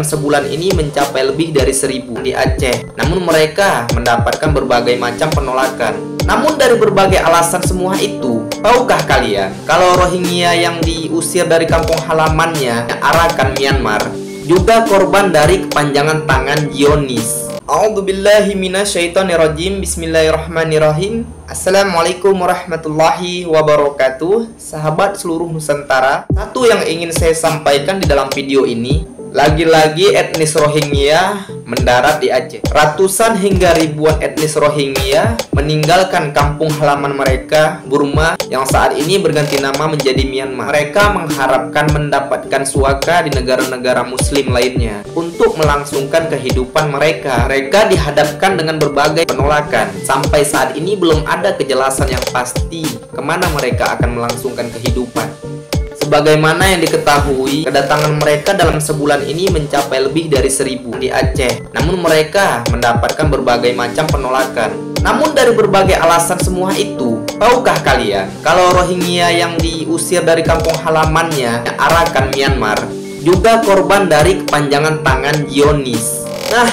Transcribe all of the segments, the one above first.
sebulan ini mencapai lebih dari 1.000 di Aceh. Namun mereka mendapatkan berbagai macam penolakan. Namun dari berbagai alasan semua itu, tahukah kalian kalau Rohingya yang diusir dari kampung halamannya yang arahkan Myanmar juga korban dari kepanjangan tangan Zionis? A'udzubillahi minasyaitonirrajim. Bismillahirrahmanirrahim. Assalamualaikum warahmatullahi wabarakatuh. Sahabat seluruh Nusantara, satu yang ingin saya sampaikan di dalam video ini, lagi-lagi etnis Rohingya mendarat di Aceh. Ratusan hingga ribuan etnis Rohingya meninggalkan kampung halaman mereka, Burma, yang saat ini berganti nama menjadi Myanmar. Mereka mengharapkan mendapatkan suaka di negara-negara muslim lainnya untuk melangsungkan kehidupan mereka. Mereka dihadapkan dengan berbagai penolakan. Sampai saat ini belum ada kejelasan yang pasti kemana mereka akan melangsungkan kehidupan. Sebagaimana yang diketahui, kedatangan mereka dalam sebulan ini mencapai lebih dari 1.000 di Aceh. Namun mereka mendapatkan berbagai macam penolakan. Namun dari berbagai alasan semua itu, tahukah kalian kalau Rohingya yang diusir dari kampung halamannya yang arahkan Myanmar juga korban dari kepanjangan tangan Zionis? Nah,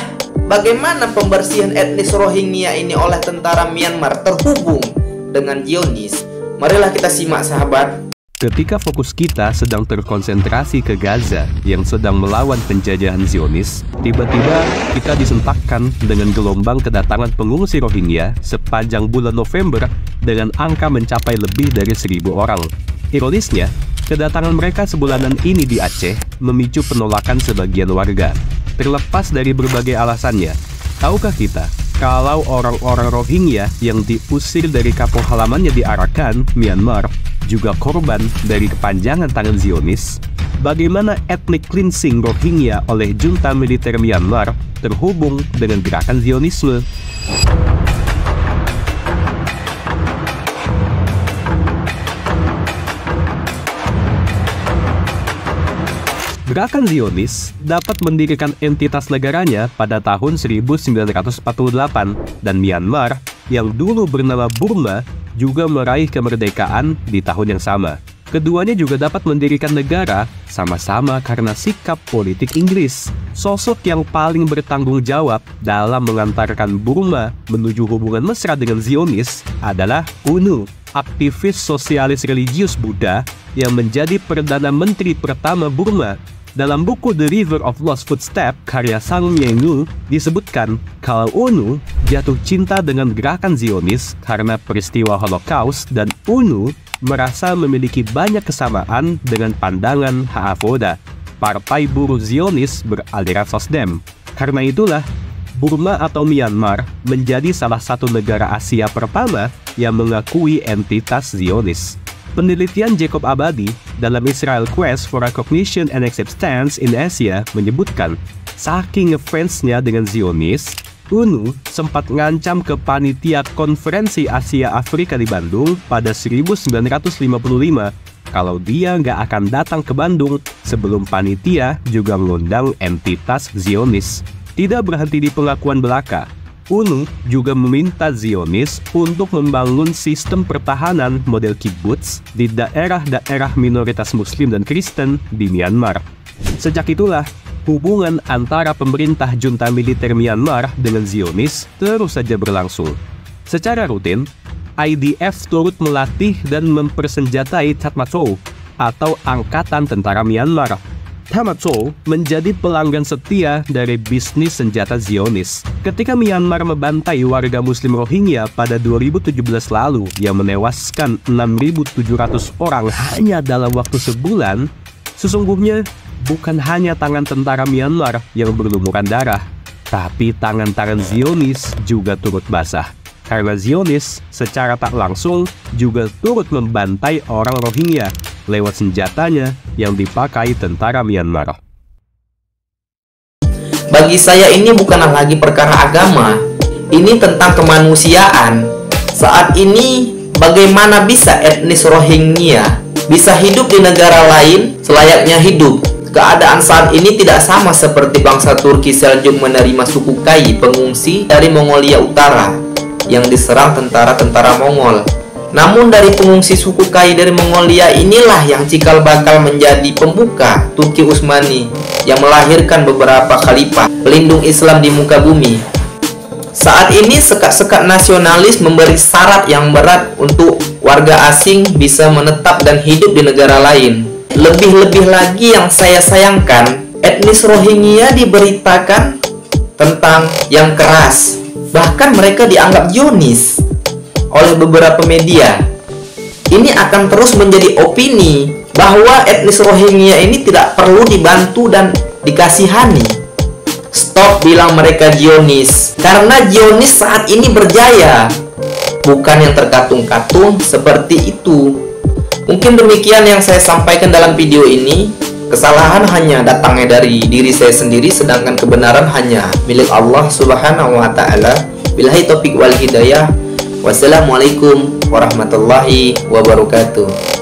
bagaimana pembersihan etnis Rohingya ini oleh tentara Myanmar terhubung dengan Zionis? Marilah kita simak, sahabat. Ketika fokus kita sedang terkonsentrasi ke Gaza yang sedang melawan penjajahan Zionis, tiba-tiba kita disempakkan dengan gelombang kedatangan pengungsi Rohingya sepanjang bulan November dengan angka mencapai lebih dari 1.000 orang. Ironisnya, kedatangan mereka sebulanan ini di Aceh memicu penolakan sebagian warga. Terlepas dari berbagai alasannya, tahukah kita kalau orang-orang Rohingya yang diusir dari kampung halamannya di Arakan, Myanmar, juga korban dari kepanjangan tangan Zionis? Bagaimana ethnic cleansing Rohingya oleh junta militer Myanmar terhubung dengan gerakan Zionisme? Gerakan Zionis dapat mendirikan entitas negaranya pada tahun 1948 dan Myanmar yang dulu bernama Burma juga meraih kemerdekaan di tahun yang sama. Keduanya juga dapat mendirikan negara sama-sama karena sikap politik Inggris. Sosok yang paling bertanggung jawab dalam mengantarkan Burma menuju hubungan mesra dengan Zionis adalah UNU, aktivis sosialis religius Buddha yang menjadi Perdana Menteri pertama Burma. Dalam buku The River of Lost Footsteps karya Sang Mieng-gu disebutkan kalau UNU jatuh cinta dengan gerakan Zionis karena peristiwa Holocaust dan UNU merasa memiliki banyak kesamaan dengan pandangan Ha'afoda, partai buruh Zionis beraliran Sosdem. Karena itulah, Burma atau Myanmar menjadi salah satu negara Asia pertama yang mengakui entitas Zionis. Penelitian Jacob Abadi dalam Israel Quest for Recognition and Acceptance in Asia menyebutkan, saking ngefansnya dengan Zionis, UNU sempat ngancam ke panitia konferensi Asia Afrika di Bandung pada 1955 kalau dia nggak akan datang ke Bandung sebelum panitia juga mengundang entitas Zionis. Tidak berhenti di pengakuan belaka, UNU juga meminta Zionis untuk membangun sistem pertahanan model kibbutz di daerah-daerah minoritas Muslim dan Kristen di Myanmar. Sejak itulah, hubungan antara pemerintah junta militer Myanmar dengan Zionis terus saja berlangsung. Secara rutin, IDF turut melatih dan mempersenjatai Tatmadaw atau Angkatan Tentara Myanmar. Tatmadaw menjadi pelanggan setia dari bisnis senjata Zionis. Ketika Myanmar membantai warga Muslim Rohingya pada 2017 lalu yang menewaskan 6.700 orang hanya dalam waktu sebulan, sesungguhnya bukan hanya tangan tentara Myanmar yang berlumuran darah, tapi tangan-tangan Zionis juga turut basah. Karena Zionis secara tak langsung juga turut membantai orang Rohingya lewat senjatanya yang dipakai tentara Myanmar. Bagi saya ini bukanlah lagi perkara agama, ini tentang kemanusiaan. Saat ini bagaimana bisa etnis Rohingya bisa hidup di negara lain selayaknya hidup? Keadaan saat ini tidak sama seperti bangsa Turki Seljuk menerima suku Kai pengungsi dari Mongolia Utara yang diserang tentara-tentara Mongol. Namun dari pengungsi suku Kai dari Mongolia inilah yang cikal bakal menjadi pembuka Turki Utsmani yang melahirkan beberapa khalifah pelindung Islam di muka bumi. Saat ini sekat-sekat nasionalis memberi syarat yang berat untuk warga asing bisa menetap dan hidup di negara lain. Lebih-lebih lagi yang saya sayangkan, etnis Rohingya diberitakan tentang yang keras. Bahkan mereka dianggap Zionis oleh beberapa media. Ini akan terus menjadi opini bahwa etnis Rohingya ini tidak perlu dibantu dan dikasihani. Stop bilang mereka Zionis, karena Zionis saat ini berjaya, bukan yang terkatung-katung seperti itu. Mungkin demikian yang saya sampaikan dalam video ini. Kesalahan hanya datangnya dari diri saya sendiri, sedangkan kebenaran hanya milik Allah Subhanahu wa Ta'ala. Billahi taufiq wal hidayah. Wassalamualaikum warahmatullahi wabarakatuh.